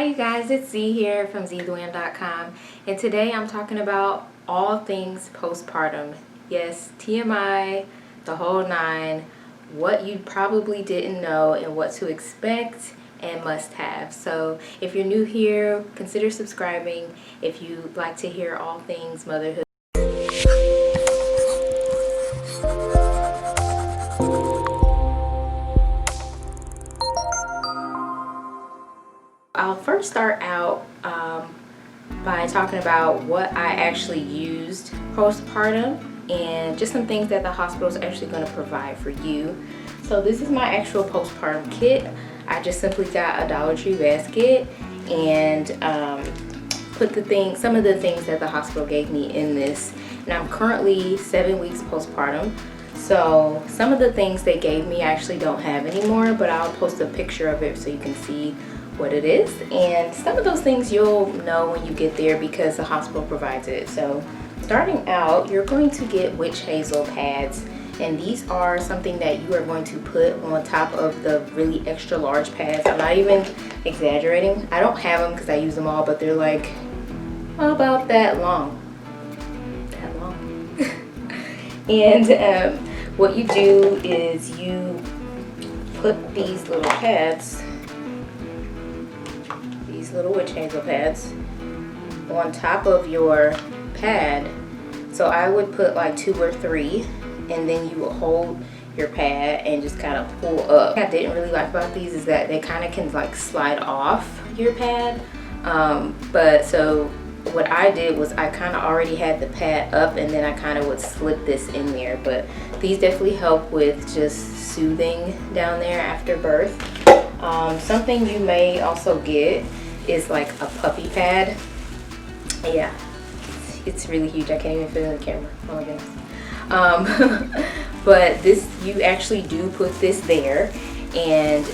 Hi you guys, it's Z here from zglam.com, and today I'm talking about all things postpartum. Yes, TMI, the whole nine, what you probably didn't know and what to expect and must have. So if you're new here, consider subscribing if you'd like to hear all things motherhood. I'll first start out by talking about what I actually used postpartum and just some things that the hospital is actually going to provide for you. So this is my actual postpartum kit. I just simply got a Dollar Tree basket and put some of the things that the hospital gave me in this. And I'm currently 7 weeks postpartum. So some of the things they gave me I actually don't have anymore, but I'll post a picture of it so you can see what it is. And some of those things you'll know when you get there because the hospital provides it. So starting out, you're going to get witch hazel pads, and these are something that you are going to put on top of the really extra large pads. I'm not even exaggerating. I don't have them because I use them all, but they're like about that long. And what you do is you put these little pads, these little witch hazel pads, on top of your pad. So I would put like 2 or 3, and then you will hold your pad and just kind of pull up. What I didn't really like about these is that they kind of can like slide off your pad. But so what I did was I kind of already had the pad up, and then I kind of would slip this in there. But these definitely help with just soothing down there after birth. Something you may also get is like a puppy pad. Yeah, it's really huge. I can't even fit it in the camera. Oh my goodness. But this, you actually do put this there, and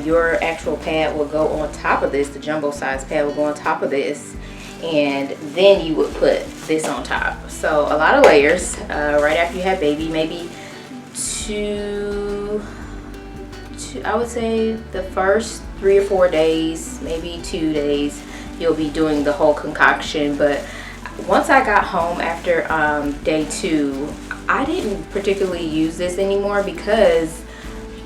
your actual pad will go on top of this. The jumbo size pad will go on top of this, and then you would put this on top. So a lot of layers right after you have baby. Maybe two, I would say the first 3 or 4 days, maybe 2 days, you'll be doing the whole concoction. But once I got home after day 2, I didn't particularly use this anymore because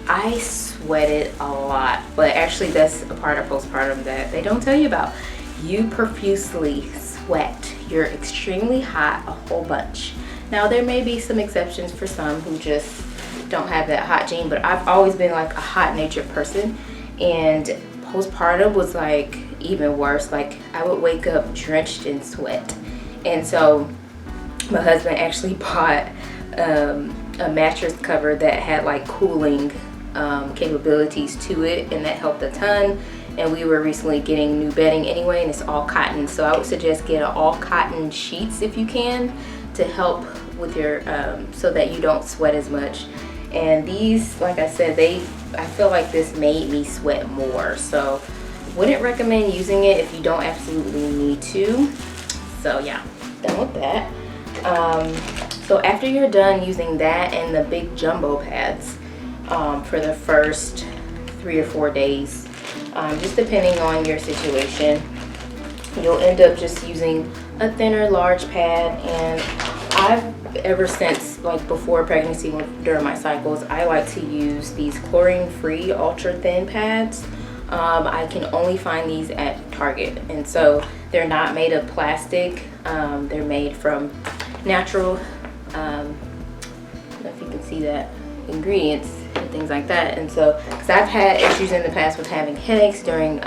I sweated a lot. But actually that's a part of postpartum that they don't tell you about. You profusely sweat. You're extremely hot a whole bunch. Now there may be some exceptions for some who just don't have that hot gene, but I've always been like a hot natured person, and postpartum was like even worse. Like I would wake up drenched in sweat. And so my husband actually bought a mattress cover that had like cooling capabilities to it, and that helped a ton. And we were recently getting new bedding anyway, and it's all cotton, so I would suggest get all cotton sheets if you can to help with your so that you don't sweat as much. And these, like I said, I feel like this made me sweat more, so wouldn't recommend using it if you don't absolutely need to. So yeah, done with that. So after you're done using that and the big jumbo pads for the first 3 or 4 days, just depending on your situation, you'll end up just using a thinner large pad. And I've ever since, like before pregnancy, during my cycles, I like to use these chlorine-free ultra thin pads. I can only find these at Target, and so they're not made of plastic. They're made from natural, I don't know if you can see that, ingredients and things like that. And so, because I've had issues in the past with having headaches during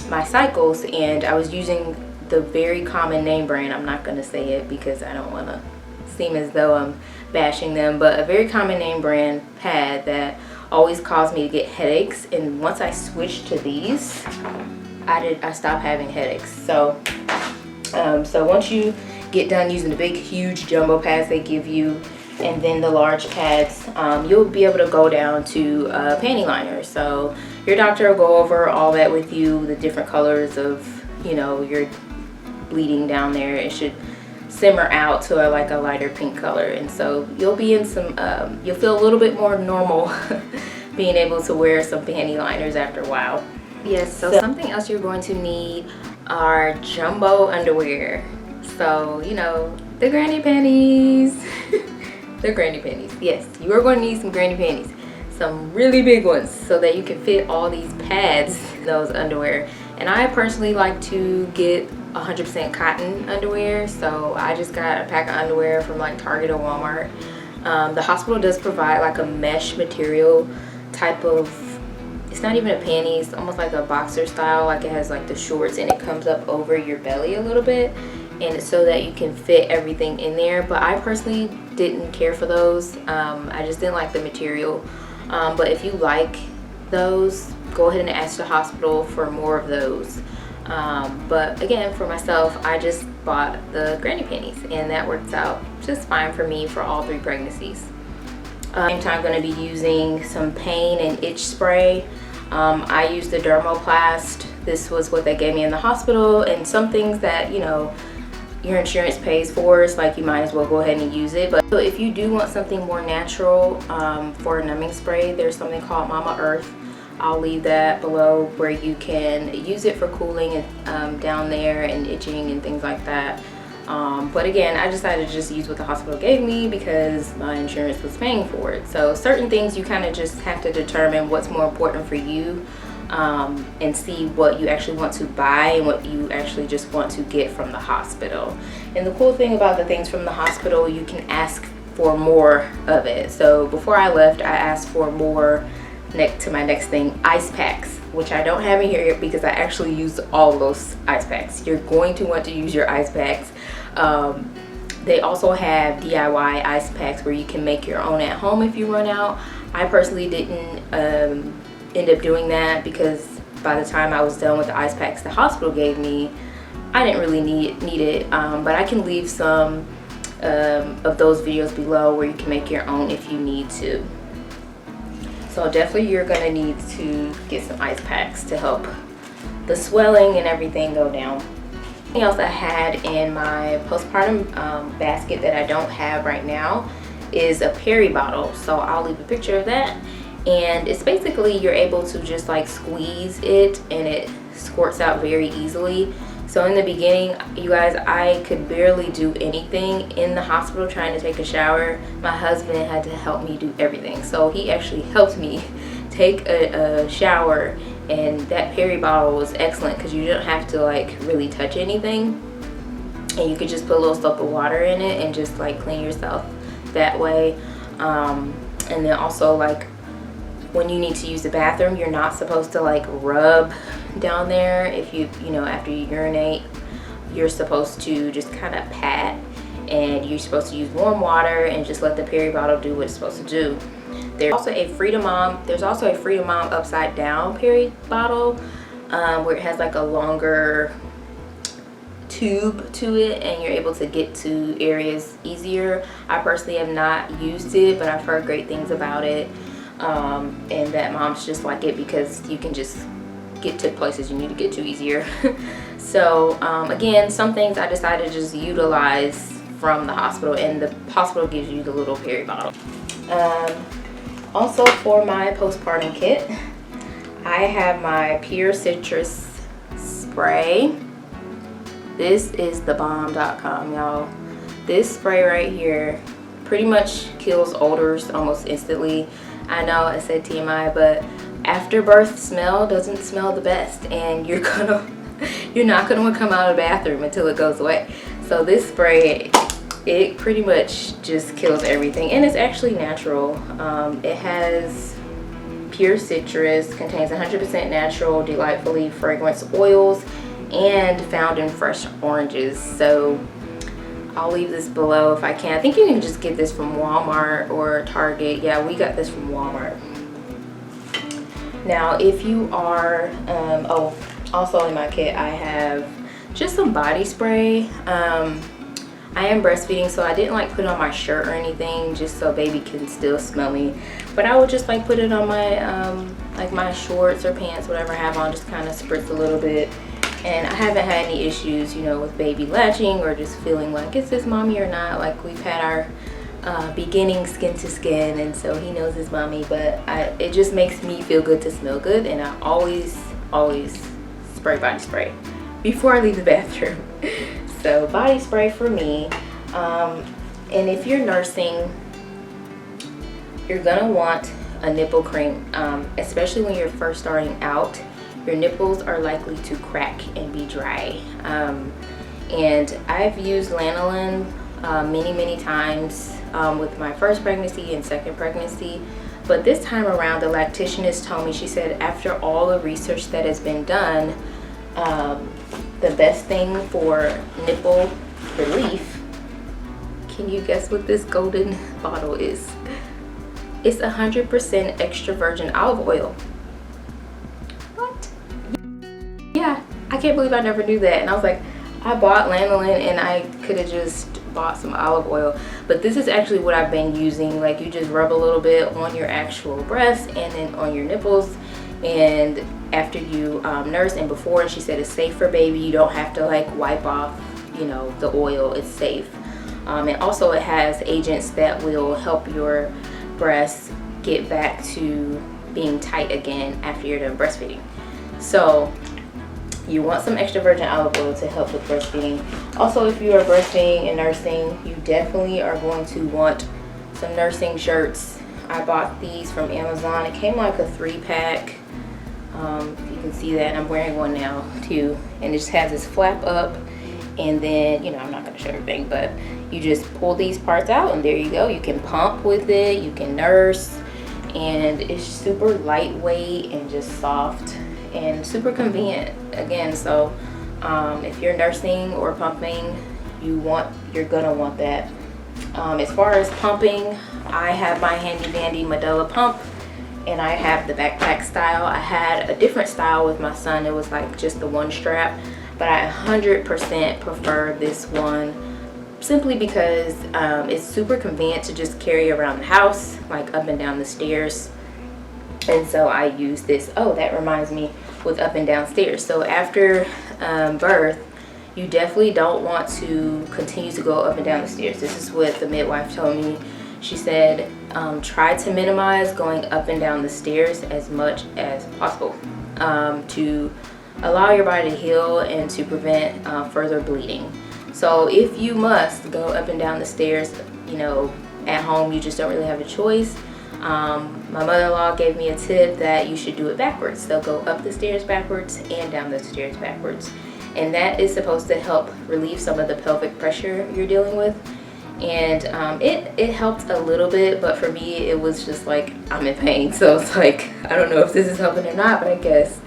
my cycles, and I was using the very common name brand. I'm not going to say it because I don't want to seem as though I'm bashing them, but a very common name brand pad that always caused me to get headaches. And once I switched to these, I stopped having headaches. So so once you get done using the big huge jumbo pads they give you and then the large pads, you'll be able to go down to panty liners. So your doctor will go over all that with you, the different colors of, you know, your bleeding down there. It should simmer out to like a lighter pink color, and so you'll be in some you'll feel a little bit more normal being able to wear some panty liners after a while. Yes, so something else you're going to need are jumbo underwear. So, you know, the granny panties. The granny panties. Yes, you are going to need some granny panties. Some really big ones so that you can fit all these pads in those underwear. And I personally like to get 100% cotton underwear. So I just got a pack of underwear from like Target or Walmart. The hospital does provide like a mesh material type of, it's not even a panty, it's almost like a boxer style, like it has like the shorts and it comes up over your belly a little bit, and it's so that you can fit everything in there. But I personally didn't care for those. I just didn't like the material. But if you like those, go ahead and ask the hospital for more of those. But again, for myself, I just bought the granny panties and that works out just fine for me for all 3 pregnancies. Same time, I'm going to be using some pain and itch spray. I used the Dermoplast. This was what they gave me in the hospital, and some things that, you know, your insurance pays for, it's like you might as well go ahead and use it. But so if you do want something more natural for a numbing spray, there's something called Mama Earth. I'll leave that below where you can use it for cooling and down there and itching and things like that. But again, I decided to just use what the hospital gave me because my insurance was paying for it. So certain things you kind of just have to determine what's more important for you, and see what you actually want to buy and what you actually just want to get from the hospital. And the cool thing about the things from the hospital, you can ask for more of it. So before I left, I asked for more to my next thing, ice packs, which I don't have in here because I actually used all of those ice packs. You're going to want to use your ice packs. They also have DIY ice packs where you can make your own at home if you run out. I personally didn't end up doing that because by the time I was done with the ice packs the hospital gave me, I didn't really need it. But I can leave some of those videos below where you can make your own if you need to. So definitely you're gonna need to get some ice packs to help the swelling and everything go down. Something else I had in my postpartum basket that I don't have right now is a Perry bottle. So I'll leave a picture of that. And it's basically, you're able to just like squeeze it and it squirts out very easily. So in the beginning, you guys, I could barely do anything in the hospital trying to take a shower. My husband had to help me do everything. So he actually helped me take a shower, and that Perry bottle was excellent because you don't have to like really touch anything. And you could just put a little soap of water in it and just like clean yourself that way. And then also like when you need to use the bathroom, you're not supposed to like rub down there. If you know, after you urinate, you're supposed to just kind of pat, and you're supposed to use warm water and just let the Perry bottle do what it's supposed to do. There's also a Freedom Mom upside down Perry bottle where it has like a longer tube to it and you're able to get to areas easier. I personally have not used it, but I've heard great things about it. And that moms just like it because you can just get to places you need to get to easier. So again, some things I decided to just utilize from the hospital, and the hospital gives you the little Perry bottle. Also for my postpartum kit, I have my Pure Citrus spray. This is thebomb.com, y'all. This spray right here pretty much kills odors almost instantly. I know I said TMI, but afterbirth smell doesn't smell the best, and you're not gonna want to come out of the bathroom until it goes away. So this spray, it pretty much just kills everything, and it's actually natural. It has pure citrus, contains 100% natural, delightfully fragrant oils, and found in fresh oranges. So I'll leave this below if I can. I think you can just get this from Walmart or Target. Yeah, we got this from Walmart. Now, if you are, also in my kit, I have just some body spray. I am breastfeeding, so I didn't like put it on my shirt or anything, just so baby can still smell me. But I would just like put it on my, like my shorts or pants, whatever I have on, just kind of spritz a little bit. And I haven't had any issues, you know, with baby latching or just feeling like, is this mommy or not? Like, we've had our beginning skin to skin, and so he knows his mommy, but it just makes me feel good to smell good. And I always always spray body spray before I leave the bathroom. So body spray for me. And if you're nursing, you're gonna want a nipple cream, especially when you're first starting out. Your nipples are likely to crack and be dry. And I've used lanolin many times with my first pregnancy and second pregnancy. But this time around, the lactationist told me, she said, after all the research that has been done, the best thing for nipple relief, can you guess what this golden bottle is? It's 100% extra virgin olive oil. What? Yeah, I can't believe I never knew that. And I was like, I bought lanolin and I could have just bought some olive oil, but this is actually what I've been using. Like, you just rub a little bit on your actual breast and then on your nipples, and after you nurse and before. And she said it's safe for baby. You don't have to like wipe off, you know, the oil. It's safe. And also it has agents that will help your breasts get back to being tight again after you're done breastfeeding. So you want some extra virgin olive oil to help with breastfeeding. Also, if you are breastfeeding and nursing, you definitely are going to want some nursing shirts. I bought these from Amazon. It came like a 3-pack. You can see that, and I'm wearing one now too. And it just has this flap up, and then, you know, I'm not going to show everything, but you just pull these parts out and there you go. You can pump with it, you can nurse, and it's super lightweight and just soft and super convenient again. So if you're nursing or pumping, you're gonna want that. As far as pumping, I have my handy dandy Medela pump, and I have the backpack style. I had a different style with my son. It was like just the one strap, but I 100% prefer this one, simply because it's super convenient to just carry around the house, like up and down the stairs. And so I use this. Oh, that reminds me, with up and down stairs. So after birth, you definitely don't want to continue to go up and down the stairs. This is what the midwife told me. She said, try to minimize going up and down the stairs as much as possible to allow your body to heal and to prevent further bleeding. So if you must go up and down the stairs, you know, at home, you just don't really have a choice. My mother-in-law gave me a tip that you should do it backwards. So go up the stairs backwards and down the stairs backwards. And that is supposed to help relieve some of the pelvic pressure you're dealing with. And it helped a little bit, but for me, it was just like, I'm in pain. So it's like, I don't know if this is helping or not, but I guess.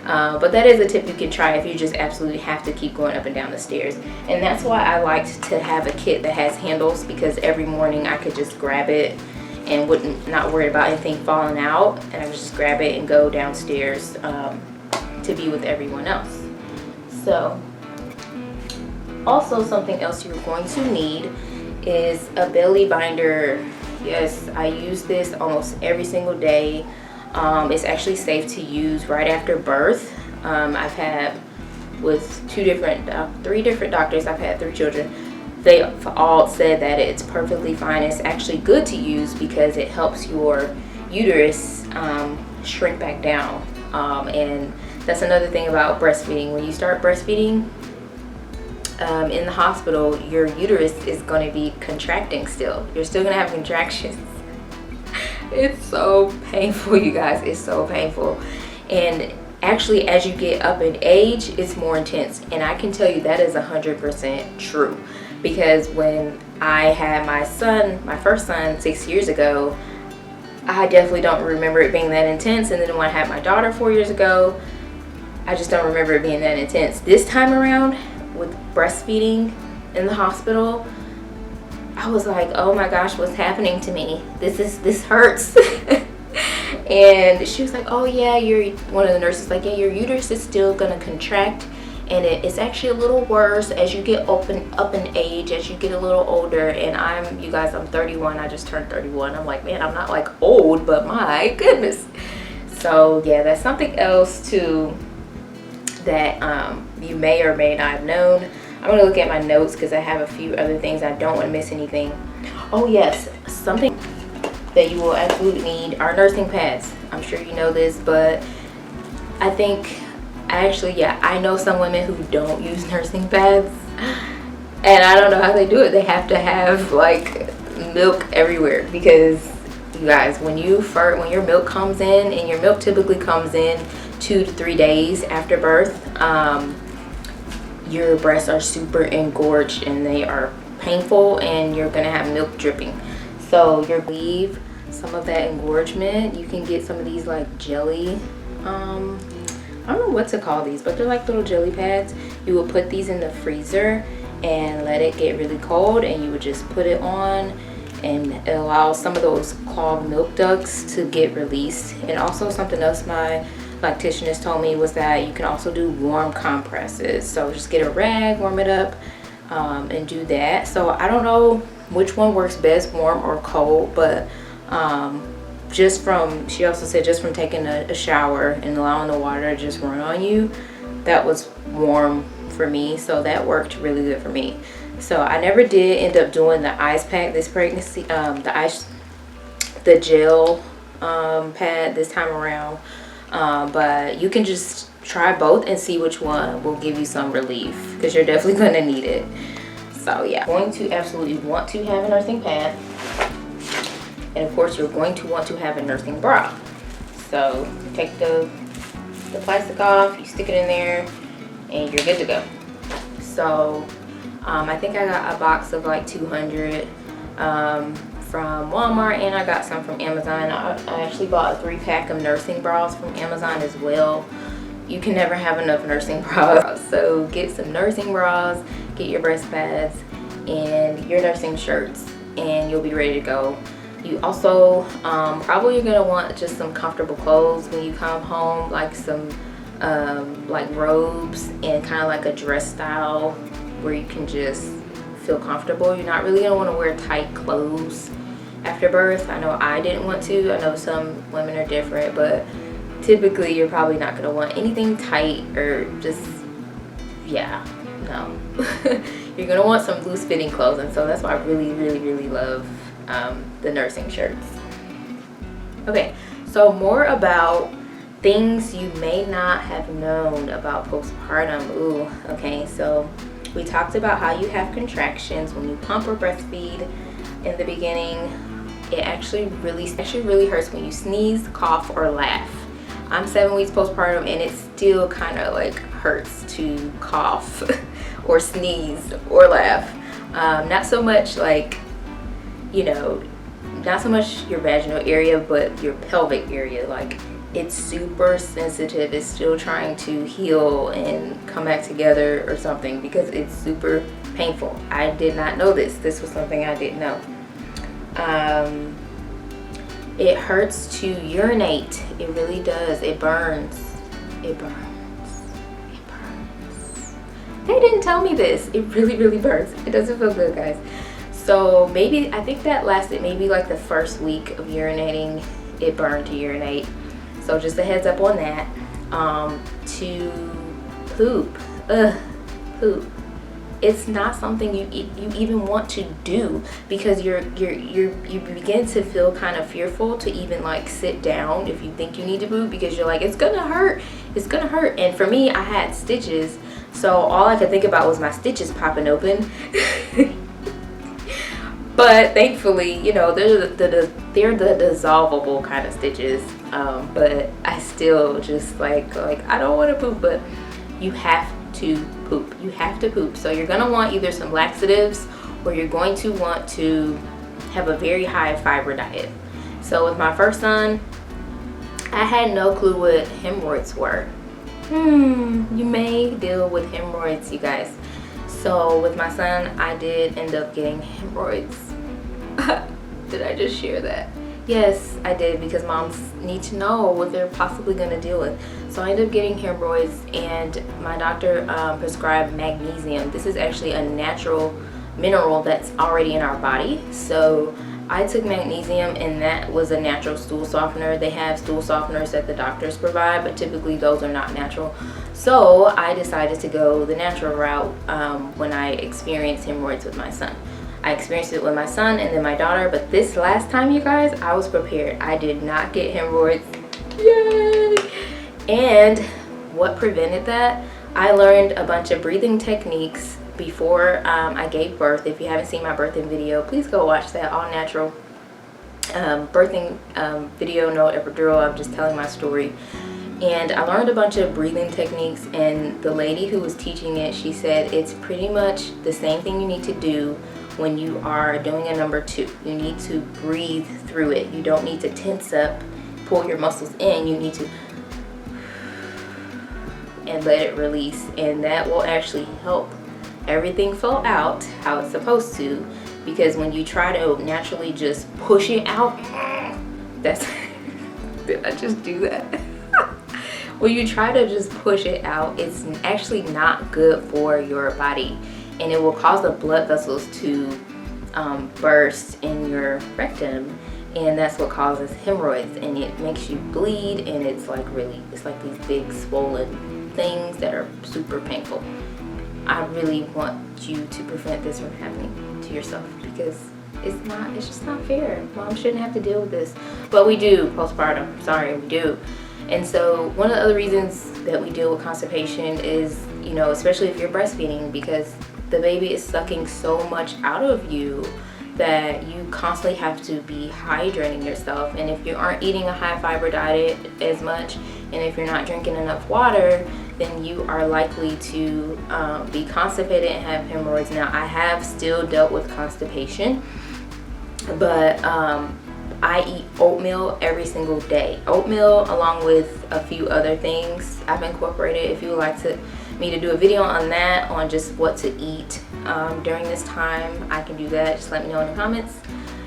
But that is a tip you can try if you just absolutely have to keep going up and down the stairs. And that's why I liked to have a kit that has handles, because every morning I could just grab it and not worry about anything falling out, and I would just grab it and go downstairs to be with everyone else. So also, something else you're going to need is a belly binder. Yes, I use this almost every single day. It's actually safe to use right after birth. I've had with three different doctors. I've had 3 children. They all said that it's perfectly fine. It's actually good to use because it helps your uterus shrink back down. And that's another thing about breastfeeding. When you start breastfeeding in the hospital, your uterus is going to be contracting still. You're still going to have contractions. It's so painful, you guys. It's so painful. And actually, as you get up in age, it's more intense. And I can tell you that is 100% true. Because when I had my first son 6 years ago, I definitely don't remember it being that intense. And then when I had my daughter 4 years ago, I just don't remember it being that intense. This time around, with breastfeeding in the hospital, I was like, oh my gosh, what's happening to me? This hurts. And she was like, oh yeah, one of the nurses like, yeah, your uterus is still gonna contract, and it's actually a little worse as you get up in age, as you get a little older. And I'm 31. I just turned 31. I'm like, man, I'm not like old, but my goodness. So yeah, that's something else too that you may or may not have known. I'm gonna look at my notes because I have a few other things. I don't want to miss anything. Oh yes, something that you will absolutely need are nursing pads. I'm sure you know this, but I think Actually, yeah, I know some women who don't use nursing pads, and I don't know how they do it. They have to have like milk everywhere, because you guys, when your milk comes in, and your milk typically comes in 2 to 3 days after birth, your breasts are super engorged and they are painful, and you're gonna have milk dripping. So you're leave some of that engorgement. You can get some of these like jelly, I don't know what to call these, but they're like little jelly pads. You will put these in the freezer and let it get really cold, and you would just put it on, and it allows some of those clogged milk ducts to get released. And also something else my lactationist told me was that you can also do warm compresses. So just get a rag, warm it up, and do that. So I don't know which one works best, warm or cold, but she also said just from taking a shower and allowing the water to just run on you, that was warm for me. So that worked really good for me. So I never did end up doing the ice pack this pregnancy, the gel pad this time around. But you can just try both and see which one will give you some relief, because you're definitely going to need it. So yeah, going to absolutely want to have a nursing pad, and of course you're going to want to have a nursing bra. So take the plastic off, you stick it in there, and you're good to go. So I think I got a box of like 200 from Walmart, and I got some from Amazon. I actually bought a 3-pack of nursing bras from Amazon as well. You can never have enough nursing bras. So get some nursing bras, get your breast pads, and your nursing shirts, and you'll be ready to go. You also probably you're gonna want just some comfortable clothes when you come home, like some like robes and kind of like a dress style where you can just feel comfortable. You're not really gonna want to wear tight clothes after birth. I know I didn't want to. I know some women are different, but typically you're probably not gonna want anything tight or just, yeah, no. You're gonna want some loose fitting clothes, and so that's why I really love the nursing shirts. Okay, so more about things you may not have known about postpartum. Ooh, okay, so we talked about how you have contractions when you pump or breastfeed in the beginning. It actually really hurts when you sneeze, cough, or laugh. I'm 7 weeks postpartum, and it still kind of like hurts to cough or sneeze or laugh. Not so much like, you know, not so much your vaginal area, but your pelvic area. Like, it's super sensitive. It's still trying to heal and come back together or something, because it's super painful. I did not know this. This was something I didn't know. It hurts to urinate. It really does. It burns. It burns. It burns. They didn't tell me this. It really burns. It doesn't feel good, guys. So maybe, I think that lasted maybe like the first week of urinating. It burned to urinate. So just a heads up on that. To poop. Poop. It's not something you even want to do, because you begin to feel kind of fearful to even like sit down if you think you need to poop, because you're like, it's gonna hurt. And for me, I had stitches, so all I could think about was my stitches popping open. But thankfully, you know, they're the dissolvable kind of stitches. But I still just like I don't want to poop, but you have to poop. You have to poop. So you're gonna want either some laxatives, or you're going to want to have a very high fiber diet. So with my first son, I had no clue what hemorrhoids were. You may deal with hemorrhoids, you guys. So with my son, I did end up getting hemorrhoids. Did I just share that? Yes, I did, because moms need to know what they're possibly going to deal with. So I ended up getting hemorrhoids, and my doctor prescribed magnesium. This is actually a natural mineral that's already in our body. So I took magnesium, and that was a natural stool softener. They have stool softeners that the doctors provide, but typically those are not natural. So I decided to go the natural route when I experienced hemorrhoids with my son. I experienced it with my son and then my daughter, but this last time, you guys, I was prepared. I did not get hemorrhoids. Yay! And what prevented that, I learned a bunch of breathing techniques before I gave birth. If you haven't seen my birthing video, please go watch that, all natural birthing video, no epidural. I'm just telling my story. And I learned a bunch of breathing techniques, and the lady who was teaching it, she said it's pretty much the same thing you need to do when you are doing a number 2. You need to breathe through it. You don't need to tense up, pull your muscles in. You need to and let it release, and that will actually help everything flow out how it's supposed to. Because when you try to naturally just push it out, that's did I just do that? When you try to just push it out, it's actually not good for your body, and it will cause the blood vessels to burst in your rectum, and that's what causes hemorrhoids, and it makes you bleed, and it's like these big swollen things that are super painful. I really want you to prevent this from happening to yourself, because it's just not fair. Mom shouldn't have to deal with this, but we do postpartum. Sorry, we do. And so one of the other reasons that we deal with constipation is, you know, especially if you're breastfeeding, because the baby is sucking so much out of you that you constantly have to be hydrating yourself. And if you aren't eating a high fiber diet as much, and if you're not drinking enough water, then you are likely to be constipated and have hemorrhoids. Now, I have still dealt with constipation, but I eat oatmeal every single day. Oatmeal, along with a few other things I've incorporated. If you would like me to do a video on that, on just what to eat during this time, I can do that. Just let me know in the comments.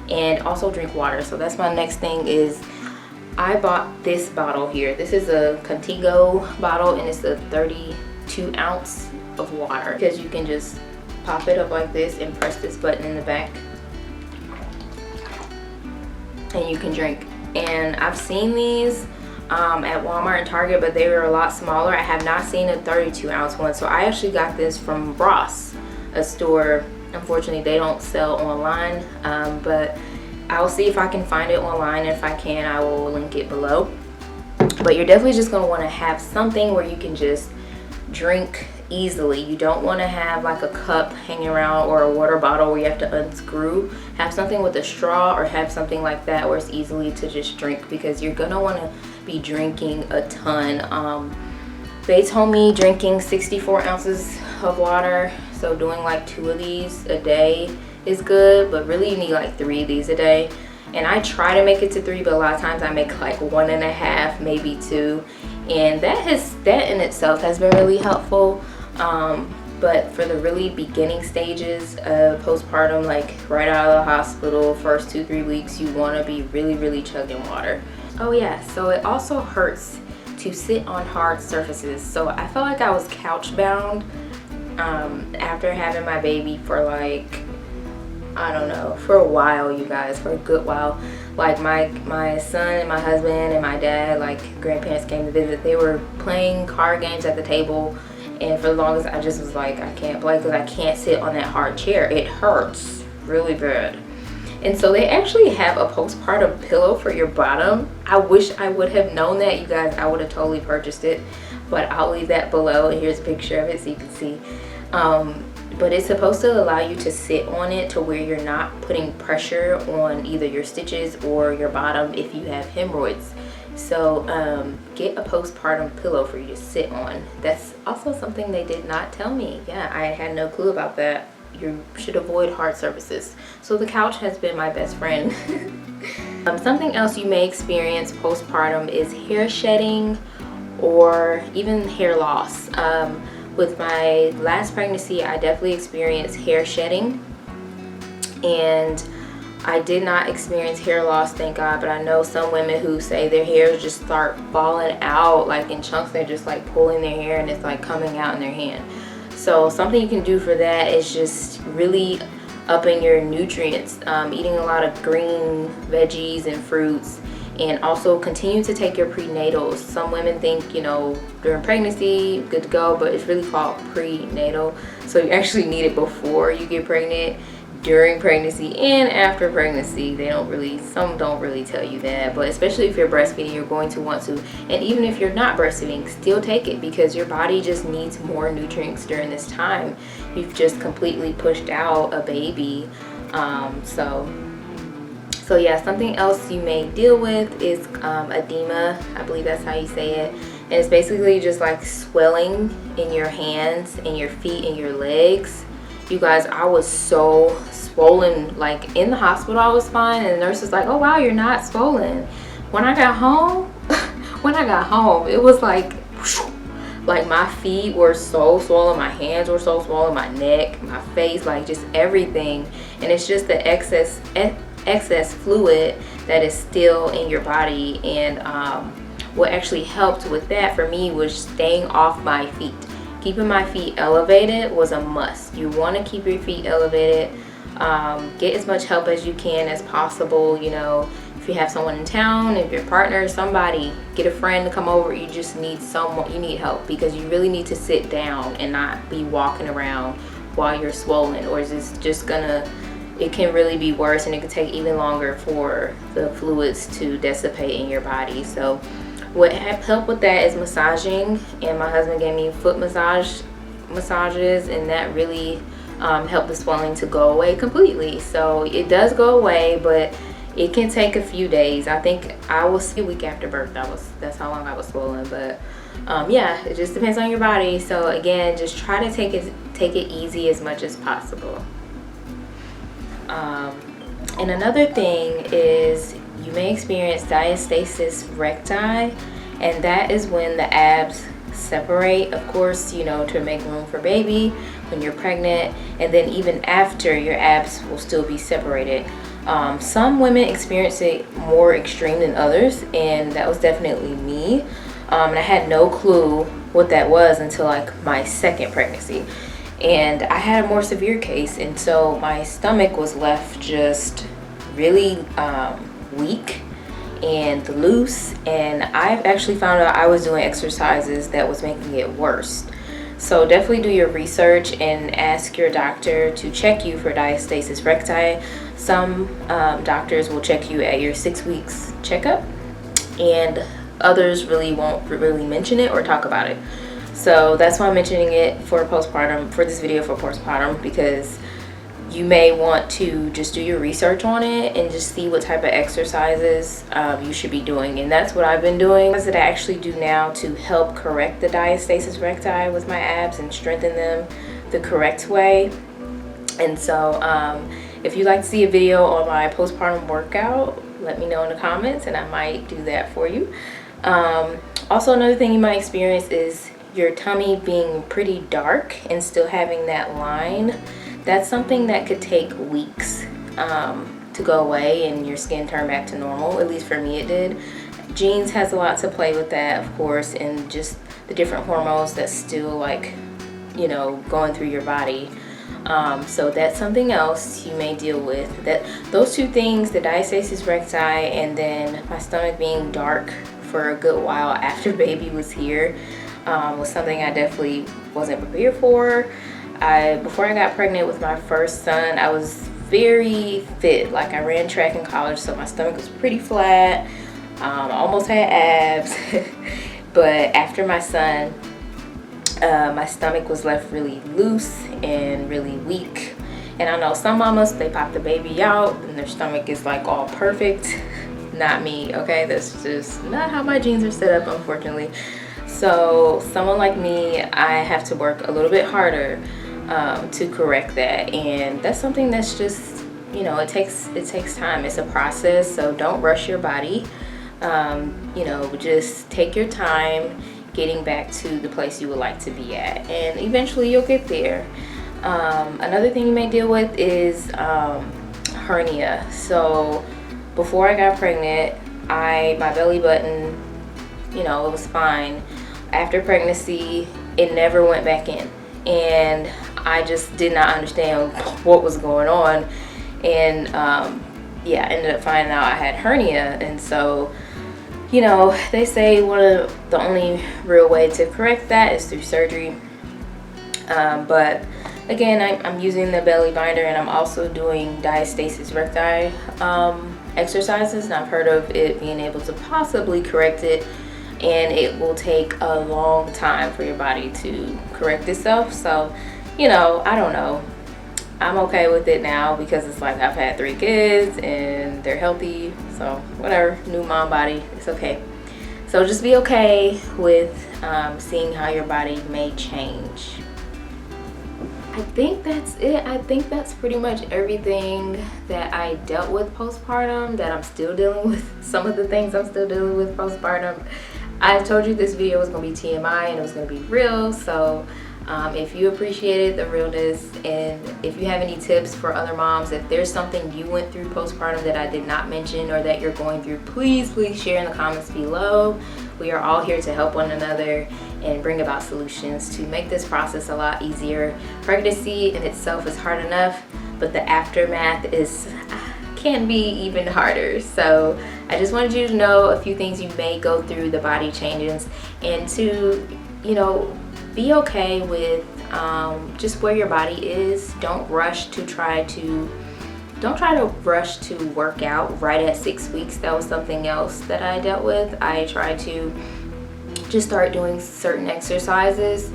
And also drink water. So that's my next thing is, I bought this bottle here. This is a Contigo bottle, and it's a 32 ounce of water, because you can just pop it up like this and press this button in the back, and you can drink. And I've seen these at Walmart and Target, but they were a lot smaller. I have not seen a 32 ounce one, so I actually got this from Ross, a store. Unfortunately, they don't sell online, but I'll see if I can find it online. If I can, I will link it below. But you're definitely just going to want to have something where you can just drink easily. You don't want to have like a cup hanging around or a water bottle where you have to unscrew. Have something with a straw, or have something like that where it's easily to just drink, because you're going to want to be drinking a ton. They told me drinking 64 ounces of water, so doing like 2 of these a day is good, but really you need like 3 of these a day. And I try to make it to 3, but a lot of times I make like 1.5, maybe 2, and that in itself has been really helpful. But for the really beginning stages of postpartum, like right out of the hospital, first 2-3 weeks, you want to be really chugging water. Oh yeah, so it also hurts to sit on hard surfaces. So I felt like I was couch bound after having my baby for like, I don't know, for a while, you guys, for a good while. Like my son and my husband and my dad, like grandparents came to visit. They were playing card games at the table, and for the longest I just was like, I can't play because I can't sit on that hard chair. It hurts really bad. And so they actually have a postpartum pillow for your bottom. I wish I would have known that, you guys. I would have totally purchased it, but I'll leave that below, and here's a picture of it so you can see. But it's supposed to allow you to sit on it to where you're not putting pressure on either your stitches or your bottom if you have hemorrhoids. So get a postpartum pillow for you to sit on. That's also something they did not tell me. Yeah, I had no clue about that. You should avoid hard surfaces. So the couch has been my best friend. Something else you may experience postpartum is hair shedding or even hair loss. With my last pregnancy, I definitely experienced hair shedding, and I did not experience hair loss, thank God. But I know some women who say their hairs just start falling out like in chunks. They're just like pulling their hair and it's like coming out in their hand. So something you can do for that is just really upping your nutrients, eating a lot of green veggies and fruits, and also continue to take your prenatals. Some women think, you know, during pregnancy, good to go, but it's really called prenatal. So you actually need it before you get pregnant. during pregnancy and after pregnancy. Some don't really tell you that, but especially if you're breastfeeding, you're going to want to. And even if you're not breastfeeding, still take it, because your body just needs more nutrients during this time. You've just completely pushed out a baby. So yeah, something else you may deal with is edema. I believe that's how you say it. And it's basically just like swelling in your hands and your feet and your legs. You guys, I was so swollen. Like in the hospital I was fine, and the nurse was like, oh wow, you're not swollen. When I got home, it was like my feet were so swollen, my hands were so swollen, my neck, my face, like just everything. And it's just the excess fluid that is still in your body. And what actually helped with that for me was staying off my feet. Keeping my feet elevated was a must. You want to keep your feet elevated. Get as much help as you can as possible. You know, if you have someone in town, if your partner, somebody, get a friend to come over. You just need someone, you need help, because you really need to sit down and not be walking around while you're swollen, or it's just gonna, it can really be worse, and it can take even longer for the fluids to dissipate in your body. So what helped with that is massaging, and my husband gave me foot massages, and that really helped the swelling to go away completely. So it does go away, but it can take a few days. I think I was a week after birth. That's how long I was swollen. But yeah, it just depends on your body. So again, just try to take it easy as much as possible. And another thing is, you may experience diastasis recti, and that is when the abs separate, of course, you know, to make room for baby when you're pregnant, and then even after, your abs will still be separated. Some women experience it more extreme than others, and that was definitely me. And I had no clue what that was until like my second pregnancy. And I had a more severe case, and so my stomach was left just really weak and loose, and I've actually found out I was doing exercises that was making it worse. So definitely do your research and ask your doctor to check you for diastasis recti. Some doctors will check you at your 6 weeks checkup, and others really won't really mention it or talk about it. So that's why I'm mentioning it for postpartum, for this video for postpartum, because you may want to just do your research on it and just see what type of exercises you should be doing. And that's what I've been doing, that I actually do now to help correct the diastasis recti with my abs and strengthen them the correct way. And so if you'd like to see a video on my postpartum workout, let me know in the comments and I might do that for you. Also, another thing you might experience is your tummy being pretty dark and still having that line. That's something that could take weeks to go away and your skin turn back to normal. At least for me it did. Genes has a lot to play with that, of course, and just the different hormones that's still, like, you know, going through your body. So that's something else you may deal with. Those two things, the diastasis recti and then my stomach being dark for a good while after baby was here, was something I definitely wasn't prepared for. Before I got pregnant with my first son, I was very fit. Like, I ran track in college, so my stomach was pretty flat. I almost had abs. But after my son, my stomach was left really loose and really weak. And I know some mamas, they pop the baby out and their stomach is like all perfect. Not me, okay? That's just not how my genes are set up, unfortunately. So someone like me, I have to work a little bit harder to correct that, and that's something that's just, you know, it takes time. It's a process, so don't rush your body. You know, just take your time getting back to the place you would like to be at, and eventually you'll get there. Another thing you may deal with is hernia. So before I got pregnant, my belly button, you know, it was fine. After pregnancy, it never went back in, and I just did not understand what was going on. And yeah, I ended up finding out I had hernia. And so, you know, they say one of the only real way to correct that is through surgery. But again, I'm using the belly binder, and I'm also doing diastasis recti exercises, and I've heard of it being able to possibly correct it, and it will take a long time for your body to correct itself. So, you know, I don't know. I'm okay with it now because it's like I've had 3 kids and they're healthy, so whatever, new mom body, it's okay. So just be okay with seeing how your body may change. I think that's it. I think that's pretty much everything that I dealt with postpartum, that I'm still dealing with. Some of the things I'm still dealing with postpartum. I told you this video was going to be TMI and it was going to be real, so if you appreciated the realness, and if you have any tips for other moms, if there's something you went through postpartum that I did not mention or that you're going through, please share in the comments below. We are all here to help one another and bring about solutions to make this process a lot easier. Pregnancy in itself is hard enough, but the aftermath can be even harder. So I just wanted you to know a few things you may go through, the body changes, and to, you know, be okay with just where your body is. Don't try to rush to work out right at 6 weeks. That was something else that I dealt with. I tried to just start doing certain exercises,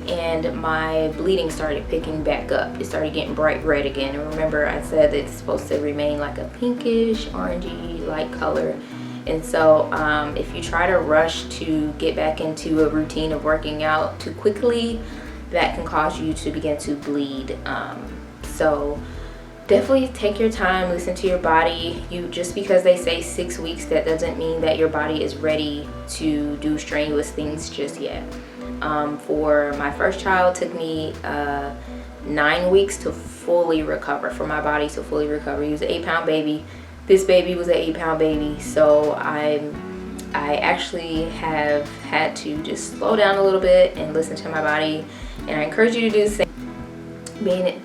and my bleeding started picking back up. It started getting bright red again. And remember, I said it's supposed to remain like a pinkish, orangey light color. And so if you try to rush to get back into a routine of working out too quickly, that can cause you to begin to bleed. So definitely take your time, listen to your body. Just because they say 6 weeks, that doesn't mean that your body is ready to do strenuous things just yet. For my first child, it took me 9 weeks to fully recover, for my body to fully recover. He was an 8-pound baby. This baby was an 8-pound baby, so I actually have had to just slow down a little bit and listen to my body, and I encourage you to do the same.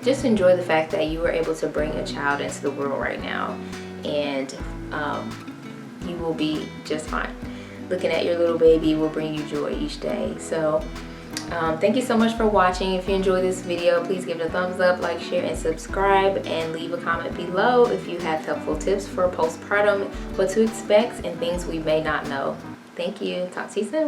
Just enjoy the fact that you were able to bring a child into the world right now, and you will be just fine. Looking at your little baby will bring you joy each day. So thank you so much for watching. If you enjoyed this video, please give it a thumbs up, like, share, and subscribe, and leave a comment below if you have helpful tips for postpartum, what to expect, and things we may not know. Thank you. Talk to you soon.